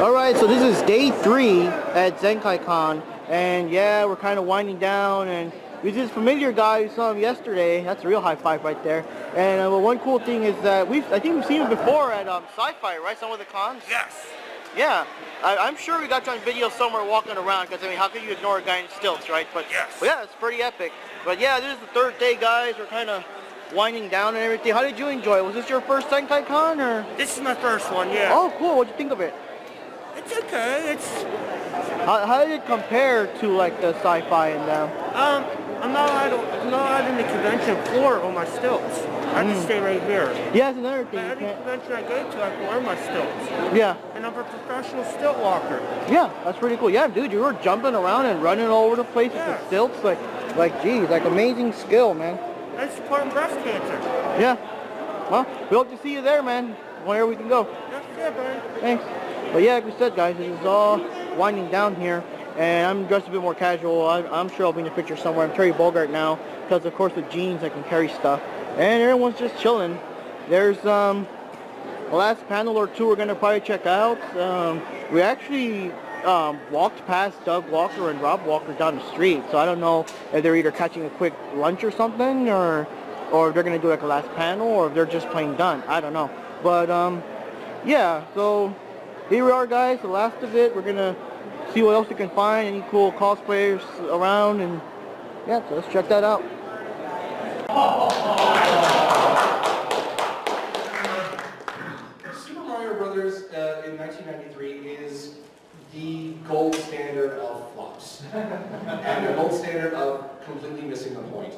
Alright, so this is day 3 at Zenkaikon, and yeah, we're kind of winding down, and there's this familiar guy who saw him yesterday. That's a real high five right there. And well, one cool thing is that I think we've seen him before at Sci-Fi, right? Some of the cons? Yes. Yeah, I'm sure we got you on video somewhere walking around, because I mean, how could you ignore a guy in stilts, right? But yeah, it's pretty epic. But yeah, this is the 3rd day, guys. We're kind of winding down and everything. How did you enjoy it? Was this your first Zenkaikon, or? This is my first one, yeah. Oh, cool. What'd you think of it? It's okay. It's how did it compare to like the Sci-Fi and them? I'm not out in the convention floor on my stilts. I have to stay right here. Yeah, that's another thing. But any convention I go to, I can wear my stilts. Yeah. And I'm a professional stilt walker. Yeah, that's pretty cool. Yeah, dude, you were jumping around and running all over the place with the stilts, like geez, like amazing skill, man. That's supporting breast cancer. Yeah. Well, we hope to see you there, man. Whenever we can go. Yeah, buddy. Thanks. But yeah, like we said, guys, this is all winding down here, and I'm dressed a bit more casual. I'm sure I'll be in a picture somewhere. I'm Terry Bogart now, because of course with jeans I can carry stuff, and everyone's just chilling. There's the last panel or two we're gonna probably check out. We actually walked past Doug Walker and Rob Walker down the street, so I don't know if they're either catching a quick lunch or something, or if they're gonna do like a last panel, or if they're just plain done. I don't know. But yeah, so here we are, guys, the last of it. We're gonna see what else we can find, any cool cosplayers around, and yeah, so let's check that out. Super Mario Brothers in 1993 is the gold standard of flops, and the gold standard of completely missing the point.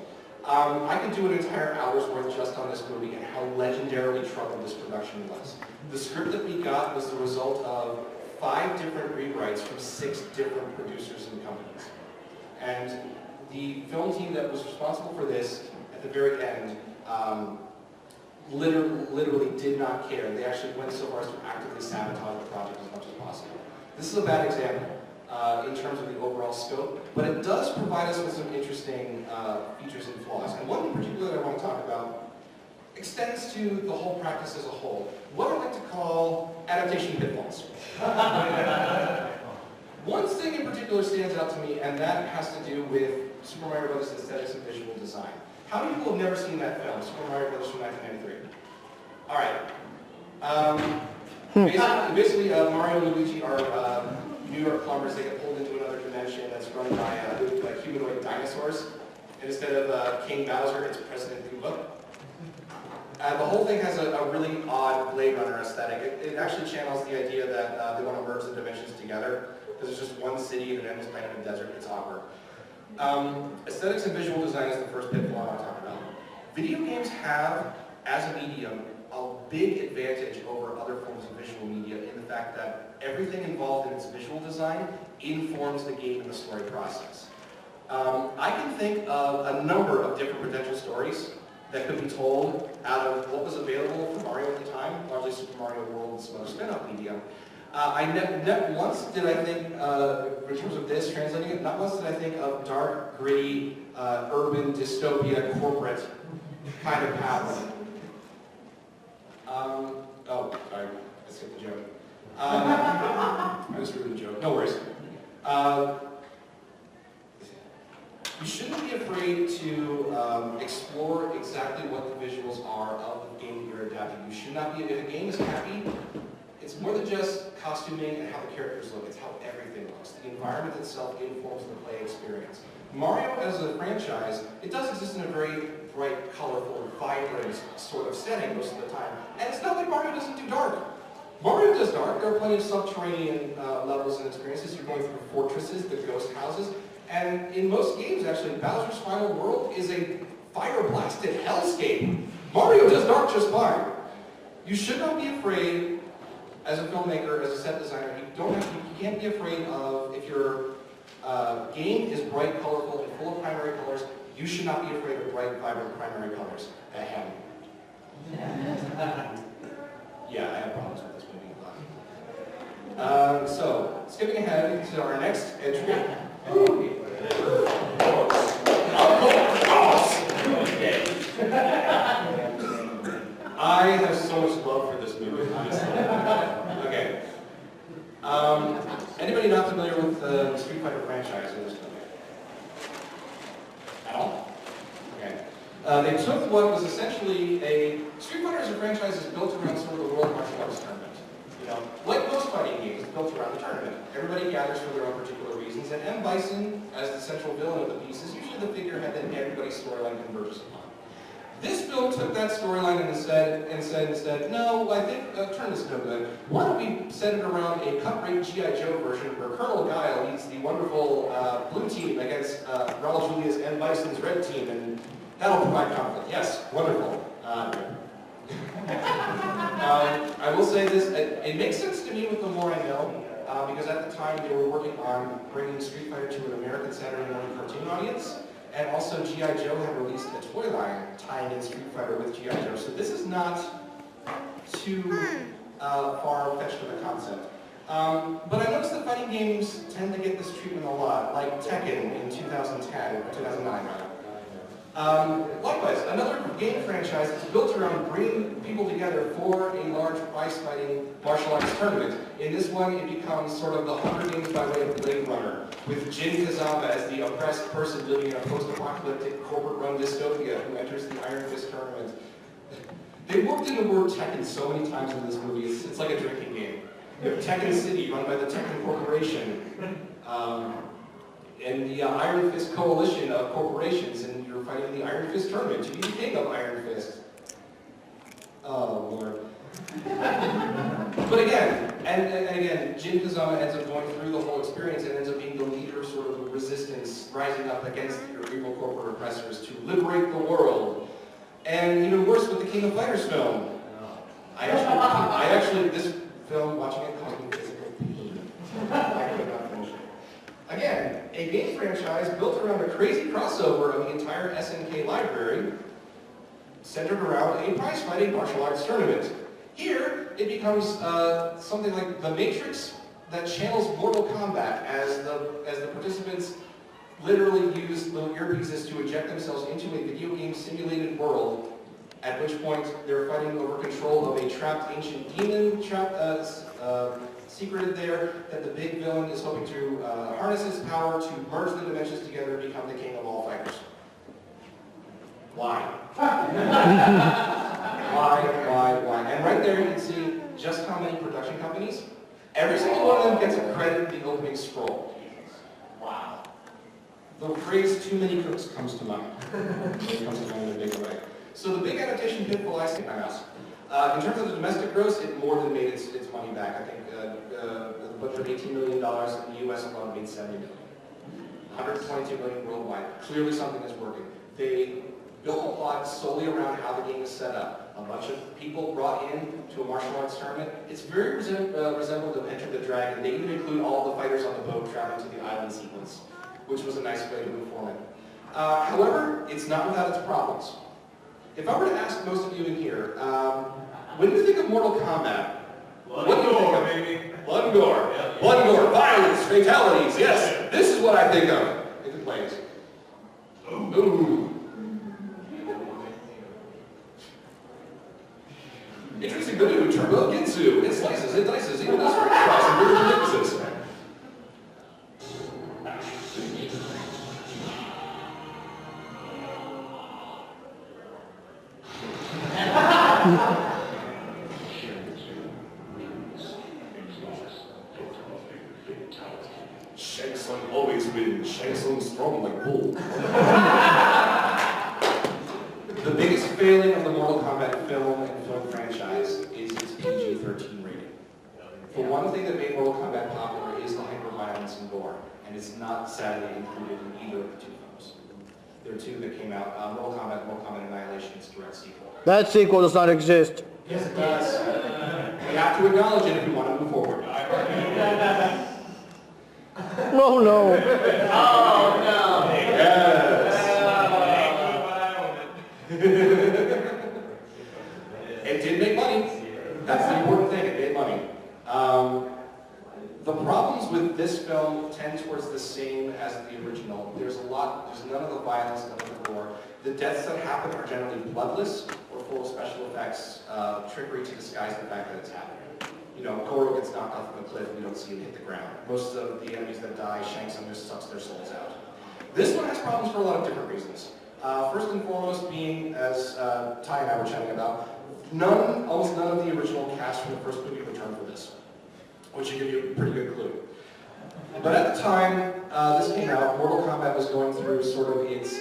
I could do an entire hour's worth just on this movie and how legendarily troubled this production was. The script that we got was the result of 5 different rewrites from 6 different producers and companies. And the film team that was responsible for this at the very end literally did not care. They actually went so far as to actively sabotage the project as much as possible. This is a bad example in terms of the overall scope, but it does provide us with some interesting features and flaws. And one in particular that I want to talk about extends to the whole practice as a whole. What I like to call adaptation pitfalls. One thing in particular stands out to me, and that has to do with Super Mario Bros. Aesthetics and visual design. How many people have never seen that film, Super Mario Bros. From 1993? Alright. Basically, Mario and Luigi are New York plumbers. They get pulled into another dimension that's run by humanoid dinosaurs. And instead of King Bowser, it's President Koopa. The whole thing has a really odd Blade Runner aesthetic. It actually channels the idea that they want to merge the dimensions together, because there's just one city and it ends up in a desert. It's awkward. Aesthetics and visual design is the first pitfall I want to talk about. Video games have, as a medium, a big advantage over other forms of visual media in the fact that everything involved in its visual design informs the game and the story process. I can think of a number of different potential stories that could be told out of what was available for Mario at the time, largely Super Mario World and some other spin-off media. Not once did I think, in terms of this, translating it, not once did I think of dark, gritty, urban, dystopia, corporate kind of pathway. Oh, sorry, I skipped the joke. I just ruined the joke, no worries. You shouldn't be afraid to explore exactly what the visuals are of the game that you're adapting. You should not be, if a game is happy, it's more than just costuming and how the characters look, it's how everything looks. The environment itself informs the play experience. Mario as a franchise, it does exist in a very bright, colorful, vibrant sort of setting most of the time. And it's not like Mario doesn't do dark. Mario does dark. There are plenty of subterranean levels and experiences. You're going through fortresses, the ghost houses. And in most games, actually, Bowser's Final World is a fire-blasted hellscape. Mario does dark just fine. You should not be afraid, as a filmmaker, as a set designer, you can't be afraid of, if your game is bright, colorful, and full of primary colors, you should not be afraid of bright, vibrant primary colors. Ahem. Yeah, I have problems with this movie. So, skipping ahead to our next entry. I have so much love for this movie, honestly. Okay. Fighter was essentially Street Fighter as a franchise is built around sort of the World Martial Arts Tournament. You know, like most fighting games, it's built around the tournament. Everybody gathers for their own particular reasons, and M. Bison, as the central villain of the piece, is usually the figurehead that everybody's storyline converges upon. This film took that storyline and said instead, no, I think tournament's no good. Why don't we set it around a cut-rate G.I. Joe version where Colonel Guile leads the wonderful blue team against Raul Julia's M. Bison's red team, and that'll provide conflict. Yes, wonderful. I will say this, it makes sense to me with the more I know, because at the time they were working on bringing Street Fighter to an American Saturday morning cartoon audience, and also G.I. Joe had released a toy line tying in Street Fighter with G.I. Joe, so this is not too far-fetched of a concept. But I noticed that fighting games tend to get this treatment a lot, like Tekken in 2010, or 2009 rather. Likewise, another game franchise is built around bringing people together for a large prize-fighting martial arts tournament. In this one, it becomes sort of the Hunger Games by way of Blade Runner, with Jin Kazama as the oppressed person living in a post-apocalyptic corporate-run dystopia who enters the Iron Fist tournament. They worked in the word Tekken so many times in this movie, it's like a drinking game. You have Tekken City, run by the Tekken Corporation, and the Iron Fist coalition of corporations, and you're fighting the Iron Fist tournament to be the king of Iron Fist. Oh, Lord. But again, and again, Jin Kazama ends up going through the whole experience and ends up being the leader of sort of the resistance, rising up against your evil corporate oppressors to liberate the world. And even worse with the King of Fighters film. I actually, this film, watching it, caused me physical pain. I could not finish it. Again, a game franchise built around a crazy crossover of the entire SNK library, centered around a prize-fighting martial arts tournament. Here, it becomes something like The Matrix that channels Mortal Kombat as the participants literally use little earpieces to eject themselves into a video game simulated world, at which point they're fighting over control of a trapped ancient demon, secreted there, that the big villain is hoping to harness his power to merge the dimensions together and become the king of all fighters. Why? Why? And right there you can see just how many production companies, every single one of them gets a credit in the opening scroll. Wow. The phrase "too many cooks" comes to mind. It comes to mind in a big way. So the big adaptation pitfall I see in my house. In terms of the domestic gross, it more than made its money back. I think the budget of $18 million in the US alone made $70 million. $122 million worldwide. Clearly something is working. They built the plot solely around how the game is set up. A bunch of people brought in to a martial arts tournament. It's very resembled to Enter the Dragon. They even include all the fighters on the boat traveling to the island sequence, which was a nice way to inform it. However, it's not without its problems. If I were to ask most of you in here, when you think of Mortal Kombat, what do you think of? Baby. Blood and gore. Yep. Blood and gore, violence, fatalities, yes. This is what I think of. It complains. Ooh. Introducing the new Turbo Ginsu. It slices, it dices, even does french fries and weird mixes. Shang Tsung always wins. Shang Tsung strong like bull. The biggest failing of the Mortal Kombat film and film franchise is its PG-13 rating. For one thing that made Mortal Kombat popular is the hyper-violence and gore, and it's not sadly included in either of the two films. There are two that came out, Mortal Kombat Annihilation, its direct sequel. That sequel does not exist. Yes, it does. We have to acknowledge it if we want to move forward. Oh no. Oh no. Yes. It did make money. That's the important thing, it made money. The problems with this film tend towards the same as the original. There's none of the violence, none of the gore. The deaths that happen are generally bloodless or full of special effects, trickery to disguise the fact that it's happening. You know, Goro gets knocked off of a cliff and you don't see him hit the ground. Most of the enemies that die, Shang Tsung just sucks their souls out. This one has problems for a lot of different reasons. First and foremost being, as Ty and I were chatting about, almost none of the original cast from the first movie returned for this, which should give you a pretty good clue. But at the time this came out, Mortal Kombat was going through sort of its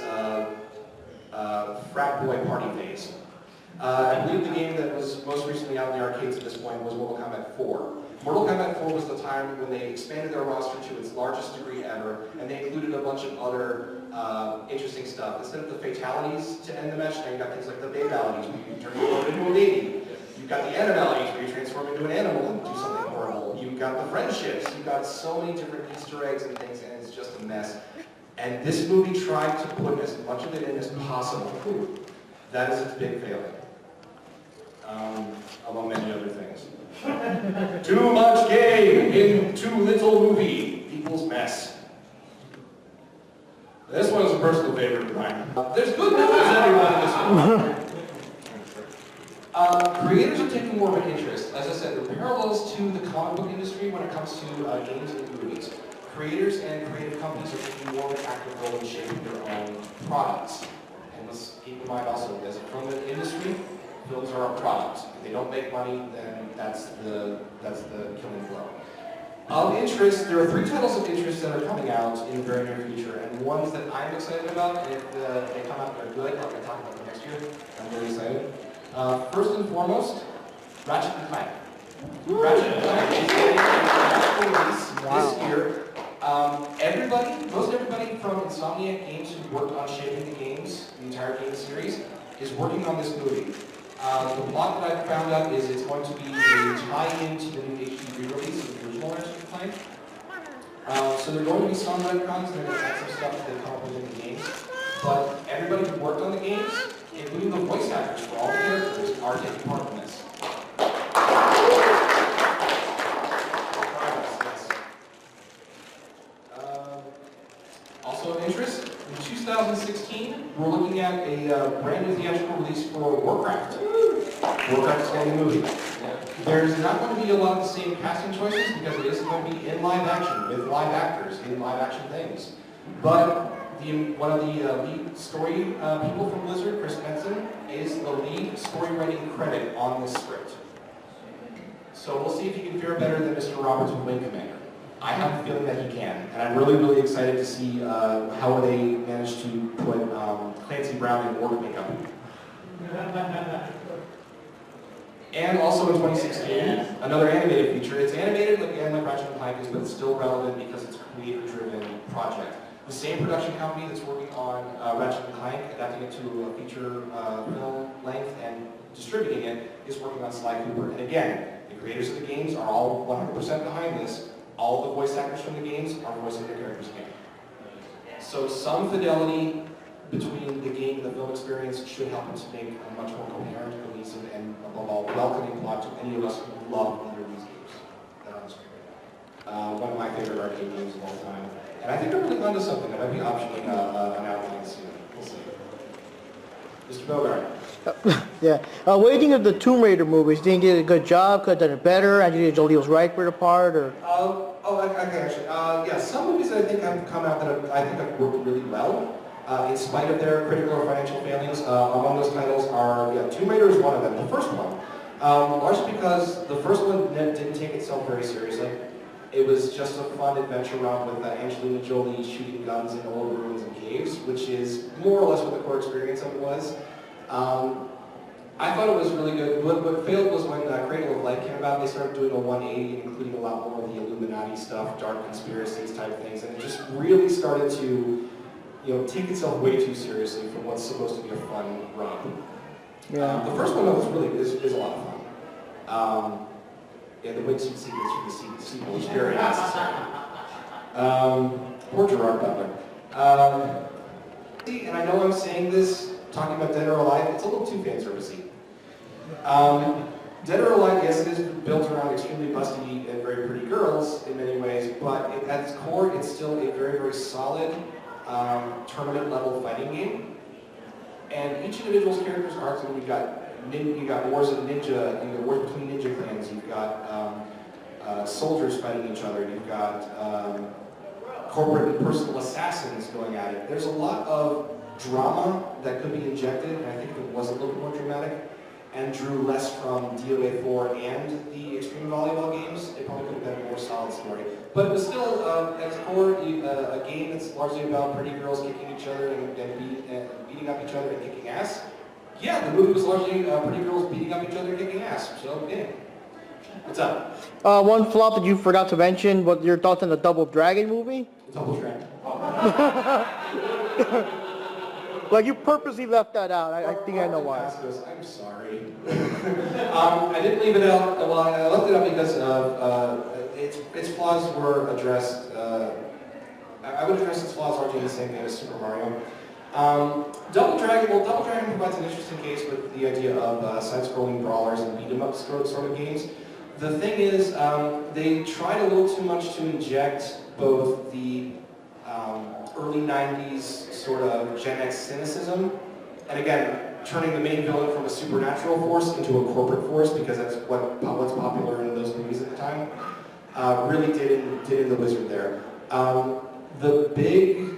frat boy party phase. I believe the game that was most recently out in the arcades at this point was Mortal Kombat 4. Mortal Kombat 4 was the time when they expanded their roster to its largest degree ever, and they included a bunch of other interesting stuff. Instead of the fatalities to end the match, now you got things like the babalities, where you turn yourself into a baby. You've got the animalities, where you transform into an animal and do something horrible. You've got the friendships. You've got so many different Easter eggs and things, and it's just a mess. And this movie tried to put as much of it in as possible. That is its big failing. Among many other things. Too much game in too little movie equals mess. This one's a personal favorite of mine. There's good news, everyone, in this one. Creators are taking more of an interest. As I said, there are parallels to the comic book industry when it comes to games and movies. Creators and creative companies are taking more of an active role in shaping their own products. And let's keep in mind also, as a film industry, films are a product. If they don't make money, then that's the killing blow. Of interest, there are 3 titles of interest that are coming out in the very near future, and ones that I'm excited about, and if they come out and they're good, I'm going to talk about them next year. I'm really excited. First and foremost, Ratchet & Clank. Ratchet & Clank is getting a release this year. Most everybody from Insomniac Games who worked on shaping the games, the entire game series, is working on this movie. The plot that I've found out is it's going to be a tie-in to the new HD re-release of the original Ratchet & Clank. So there are going to be some retcons, and they're going to add some stuff that they come up with in the games. But everybody who worked on the games, including the voice actors for all the characters, are taking part in this. Also of interest, in 2016, we're looking at a brand new theatrical release for Warcraft. Warcraft is getting a movie. There's not going to be a lot of the same casting choices because it isn't going to be in live action, with live actors, in live action things. But one of the lead story people from Blizzard, Chris Benson, is the lead story writing credit on this script. So we'll see if he can fare better than Mr. Roberts with Wing Commander. I have a feeling that he can, and I'm really, really excited to see how they manage to put Clancy Brown in orc makeup. And also in 2016, another animated feature. It's animated again like Ratchet & Clank is, but it's still relevant because it's a creator-driven project. The same production company that's working on Ratchet & Clank, adapting it to a feature film length and distributing it, is working on Sly Cooper. And again, the creators of the games are all 100% behind this. All the voice actors from the games are voicing their characters again. So some fidelity between the game and the film experience should help us make a much more coherent, cohesive, and above all, welcoming plot to any of us who love either of these games that are on the screen right now. One of my favorite arcade games of all time. And I think I'm really onto something. I might be optioning an outline soon. We'll see. Mr. Bogart. Yeah. What do you think of the Tomb Raider movies? Do you think they did a good job? Could have done it better? Angelina Jolie was right for the part? Or? Okay, actually. Yeah, some movies that I think have come out that I think have worked really well, in spite of their critical or financial failings. Among those titles are, Tomb Raider is one of them, the first one. Largely because the first one didn't take itself very seriously. It was just a fun adventure romp with Angelina Jolie shooting guns in old ruins and caves, which is more or less what the core experience of it was. I thought it was really good. What failed was when Cradle of Light came about, they started doing a 180, including a lot more of the Illuminati stuff, dark conspiracies type things, and it just really started to, take itself way too seriously for what's supposed to be a fun romp. Yeah. The first one, though, is a lot of fun. The wingsuit sequence from the sequel was very necessary. Poor Gerard Butler. And I know I'm saying this, talking about Dead or Alive, it's a little too fan servicey. Dead or Alive, yes, it is built around extremely busty and very pretty girls in many ways, but at its core, it's still a very, very solid tournament-level fighting game. And each individual's character's arcs, and you've got wars of ninja, wars between ninja clans, you've got soldiers fighting each other, you've got corporate and personal assassins going at it. There's a lot of drama that could be injected, and I think it was a little bit more dramatic, and drew less from DOA 4 and the Extreme Volleyball games, it probably could have been a more solid story. But it was still, at its core, a game that's largely about pretty girls kicking each other and beating up each other and kicking ass. Yeah, the movie was largely pretty girls beating up each other and kicking ass. So, yeah. What's up? One flop that you forgot to mention, what your thoughts on the Double Dragon movie? Double Dragon. Like, you purposely left that out. I think I know why. I'm sorry. I didn't leave it out. Well, I left it out because its flaws were addressed. I would address its flaws largely the same thing as Super Mario. Double Dragon provides an interesting case with the idea of side-scrolling brawlers and beat-em-up sort of games. The thing is, they tried a little too much to inject both the early 90s sort of Gen X cynicism, and again, turning the main villain from a supernatural force into a corporate force, because that's what's popular in those movies at the time, really did in The Wizard there. The big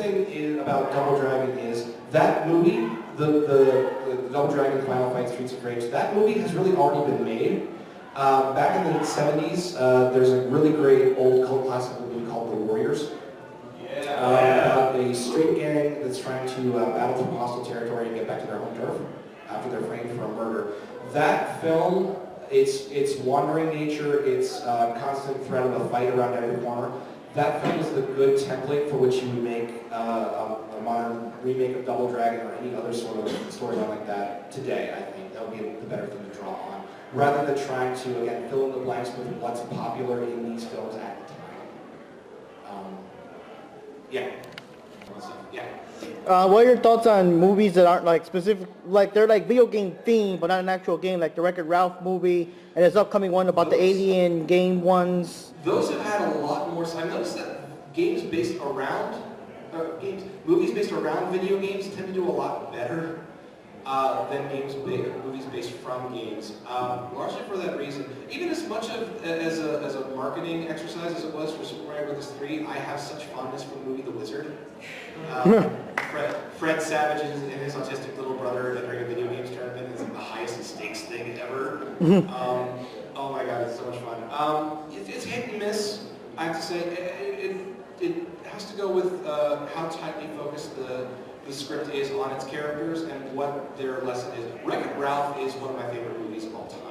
thing about Double Dragon is that movie, the Double Dragon Final Fight Streets of Rage, that movie has really already been made. Back in the 70s, there's a really great old cult classic movie called The Warriors. About a street gang that's trying to battle through hostile territory and get back to their home turf after they're framed for a murder. That film, its wandering nature, its constant threat of a fight around every corner, that film is the good template for which you would make a modern remake of Double Dragon or any other sort of storyline like that today, I think. That would be the better thing to draw on. Rather than trying to, again, fill in the blanks with what's popular in these films at the time. Yeah. What are your thoughts on movies that aren't like specific, like they're like video game themed, but not an actual game, like the Wreck-It Ralph movie, and this upcoming one about the alien game ones? Those have had a lot more, so I've noticed that games based around, movies based around video games tend to do a lot better than movies based from games. Largely for that reason. Even as much as a marketing exercise as it was for Super Mario Bros. 3, I have such fondness for the movie The Wizard. Fred Savage and his autistic little brother entering a video games tournament is like the highest stakes thing ever. Oh my god, it's so much fun. It's hit and miss, I have to say. It has to go with how tightly focused the script is on its characters and what their lesson is. Wreck-It Ralph is one of my favorite movies of all time.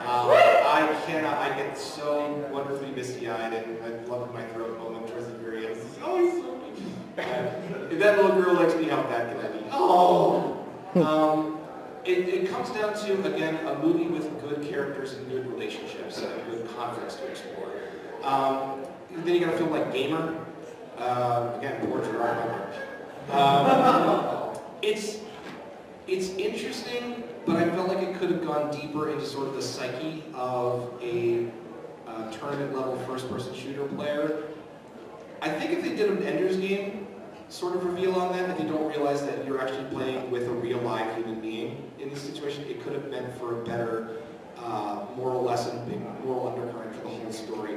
I get so wonderfully misty-eyed and I love in my throat moment towards the very end. Oh, he's so cute. If that little girl likes me, how bad can I be? Oh! It comes down to, again, a movie with good characters and good relationships and good conflicts to explore. Then you gotta feel like gamer. Again, poor Gerard Butler. It's interesting, but I felt like it could have gone deeper into sort of the psyche of a tournament-level first-person shooter player. I think if they did an Ender's Game sort of reveal on that, if you don't realize that you're actually playing with a real live human being in this situation, it could have meant for a better moral lesson, big moral undercurrent for the whole story.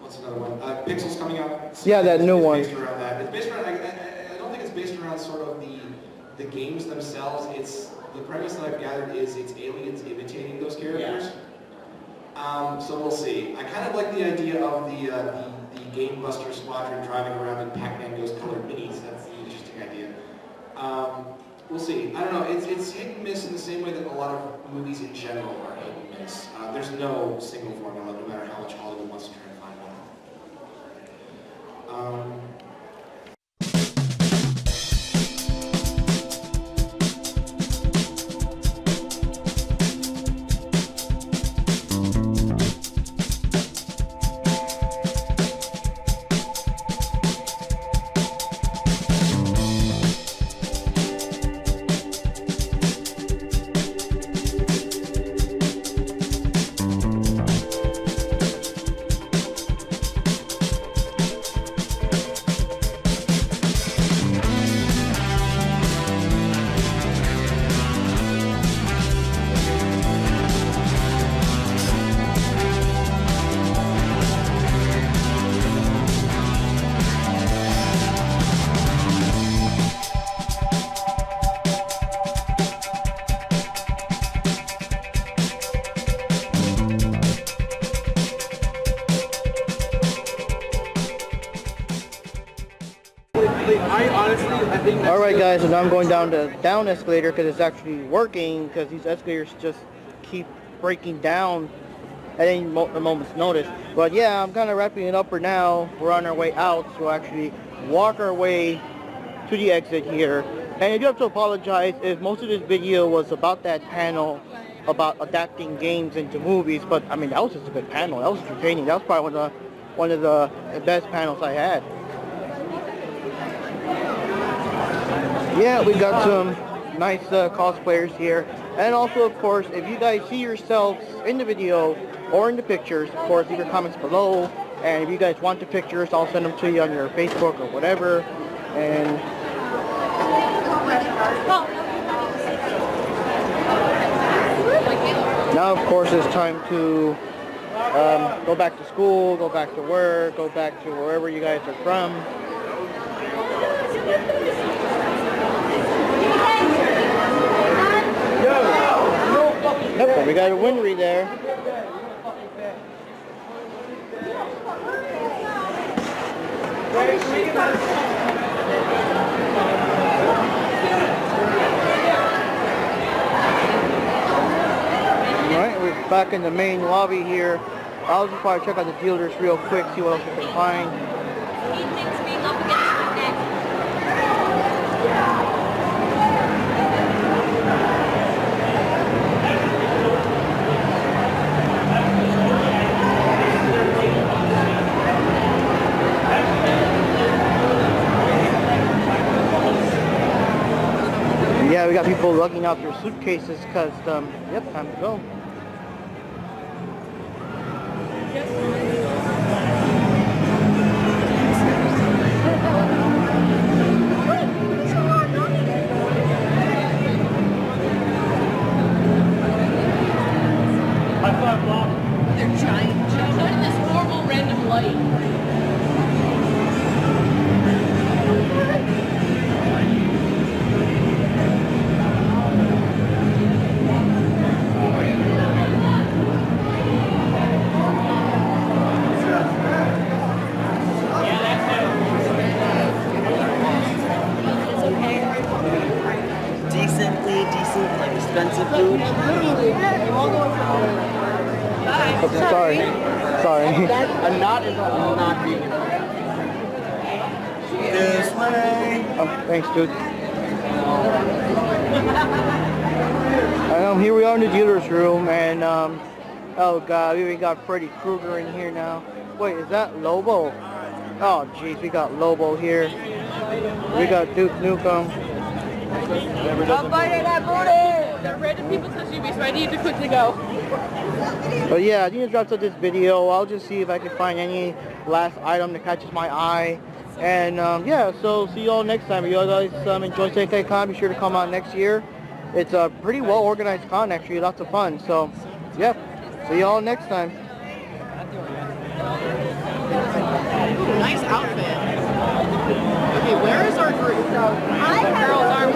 What's another one? Pixels coming out. Yeah, that new one. It's based around that. It's based around. I don't think it's based around sort of the games themselves. It's the premise that I've gathered is it's aliens imitating those characters. So we'll see. I kind of like the idea of the Game Buster Squadron driving around in Pac-Man Ghost colored minis. That's an interesting idea. We'll see. I don't know. It's hit and miss in the same way that a lot of movies in general are hit and miss. There's no single formula, no matter how much Hollywood wants to try to find one. guys, so now I'm going down the down escalator because it's actually working, because these escalators just keep breaking down at any moment's notice. But yeah, I'm kind of wrapping it up for now. We're on our way out, so actually walk our way to the exit here. And I do have to apologize if most of this video was about that panel about adapting games into movies, but I mean, that was just a good panel. That was entertaining. That was probably one of the best panels I had. Yeah, we got some nice cosplayers here. And also, of course, if you guys see yourselves in the video or in the pictures, of course, leave your comments below. And if you guys want the pictures, I'll send them to you on your Facebook or whatever. And now, of course, it's time to go back to school, go back to work, go back to wherever you guys are from. Yep, we got a Winry there. Alright, we're back in the main lobby here. I'll just probably check out the dealers real quick, see what else we can find. Yeah, we got people lugging out their suitcases because, yep, time to go. They're giant. Look at this horrible random light. Decent, like expensive food. Oh, sorry. Sorry. A knot is not vegan. This way. Oh, thanks, dude. Here we are in the dealer's room, and oh god, we got Freddy Krueger in here now. Wait, is that Lobo? Oh jeez, we got Lobo here. We got Duke Nukem. I'm biting that booty! There are random people touching me, so I need to quickly go. But yeah, I think it wraps up this video. I'll just see if I can find any last item that catches my eye. And yeah, so see you all next time. If you guys enjoy Zenkaikon, be sure to come out next year. It's a pretty well organized con, actually, lots of fun. So yeah, see you all next time. Nice outfit. Okay, where is our group? Girls' arms.